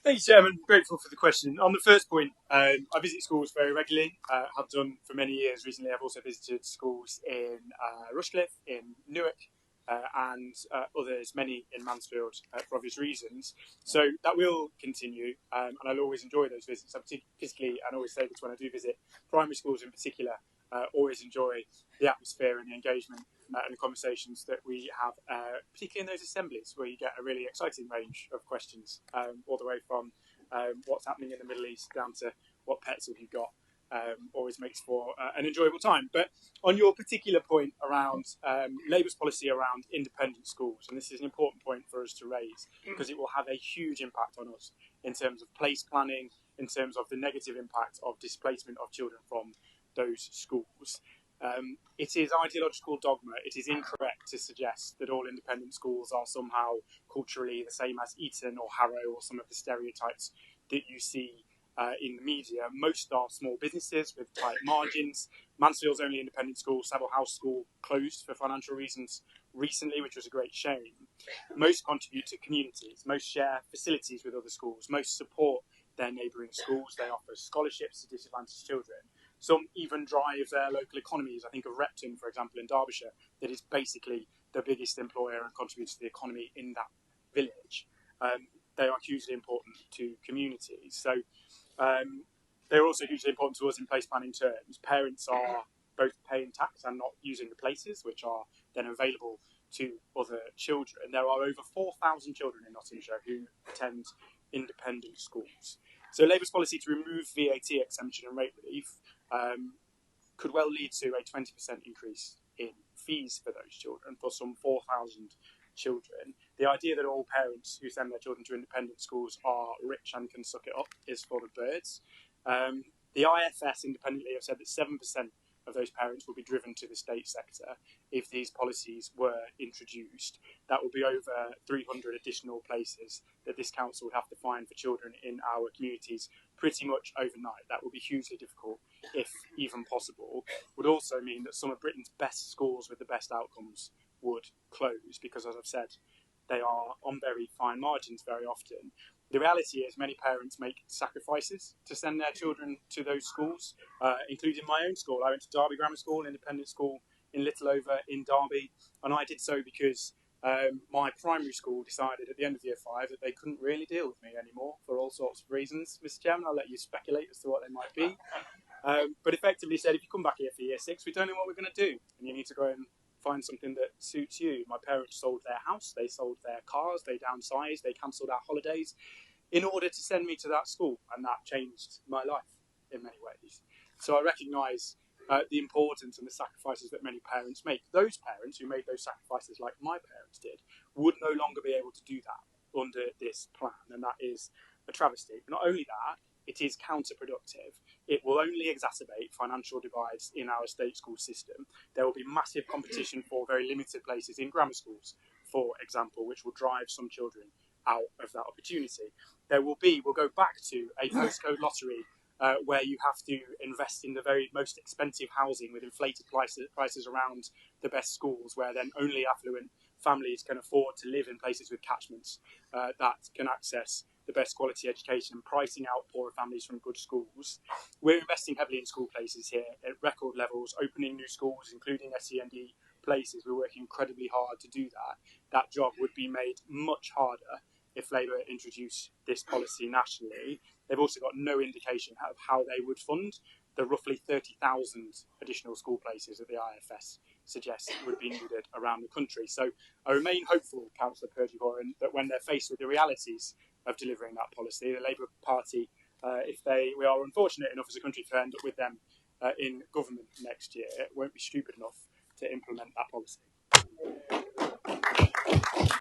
Thank you, Chairman. Grateful for the question. On the first point, I visit schools very regularly, have done for many years. Recently, I've also visited schools in Rushcliffe, in Newark, and others, many in Mansfield, for obvious reasons. So that will continue, and I'll always enjoy those visits. I particularly, and always say this when I do visit primary schools in particular, always enjoy the atmosphere and the engagement and the conversations that we have, particularly in those assemblies where you get a really exciting range of questions, all the way from what's happening in the Middle East down to what pets have you got. Always makes for an enjoyable time. But on your particular point around Labour's policy around independent schools, and this is an important point for us to raise because it will have a huge impact on us in terms of place planning, in terms of the negative impact of displacement of children from those schools. It is ideological dogma. It is incorrect to suggest that all independent schools are somehow culturally the same as Eton or Harrow or some of the stereotypes that you see in the media. Most are small businesses with tight margins. Mansfield's only independent school, Savile House School, closed for financial reasons recently, which was a great shame. Most contribute to communities. Most share facilities with other schools. Most support their neighbouring schools. They offer scholarships to disadvantaged children. Some even drive their local economies. I think of Repton, for example, in Derbyshire, that is basically the biggest employer and contributes to the economy in that village. They are hugely important to communities. So they're also hugely important to us in place planning terms. Parents are both paying tax and not using the places, which are then available to other children. There are over 4,000 children in Nottinghamshire who attend independent schools. So Labour's policy to remove VAT exemption and rate relief could well lead to a 20% increase in fees for those children, for some 4,000 children. The idea that all parents who send their children to independent schools are rich and can suck it up is for the birds. The IFS independently have said that 7% of those parents will be driven to the state sector if these policies were introduced. That will be over 300 additional places that this council would have to find for children in our communities pretty much overnight. That will be hugely difficult, if even possible. Would also mean that some of Britain's best schools with the best outcomes would close because, as I've said, they are on very fine margins very often. The reality is many parents make sacrifices to send their children to those schools, including my own school. I went to Derby Grammar School, an independent school in Littleover in Derby, and I did so because my primary school decided at the end of year 5 that they couldn't really deal with me anymore for all sorts of reasons. Mr. Chairman, I'll let you speculate as to what they might be. But effectively said, if you come back here for year 6, we don't know what we're going to do, and you need to go and find something that suits you. My parents sold their house, they sold their cars, they downsized, they cancelled our holidays in order to send me to that school, and that changed my life in many ways. So I recognise the importance and the sacrifices that many parents make. Those parents who made those sacrifices, like my parents did, would no longer be able to do that under this plan, and that is a travesty. But not only that, it is counterproductive. It will only exacerbate financial divides in our state school system. There will be massive competition for very limited places in grammar schools, for example, which will drive some children out of that opportunity. We'll go back to a postcode lottery where you have to invest in the very most expensive housing with inflated prices around the best schools, where then only affluent families can afford to live in places with catchments that can access the best quality education, pricing out poorer families from good schools. We're investing heavily in school places here at record levels, opening new schools, including SEND places. We're working incredibly hard to do that. That job would be made much harder if Labour introduced this policy nationally. They've also got no indication of how they would fund the roughly 30,000 additional school places that the IFS suggests would be needed around the country. So I remain hopeful, Councillor Purdy-Horan, that when they're faced with the realities of delivering that policy, the Labour Party, we are unfortunate enough as a country to end up with them in government next year, won't be stupid enough to implement that policy.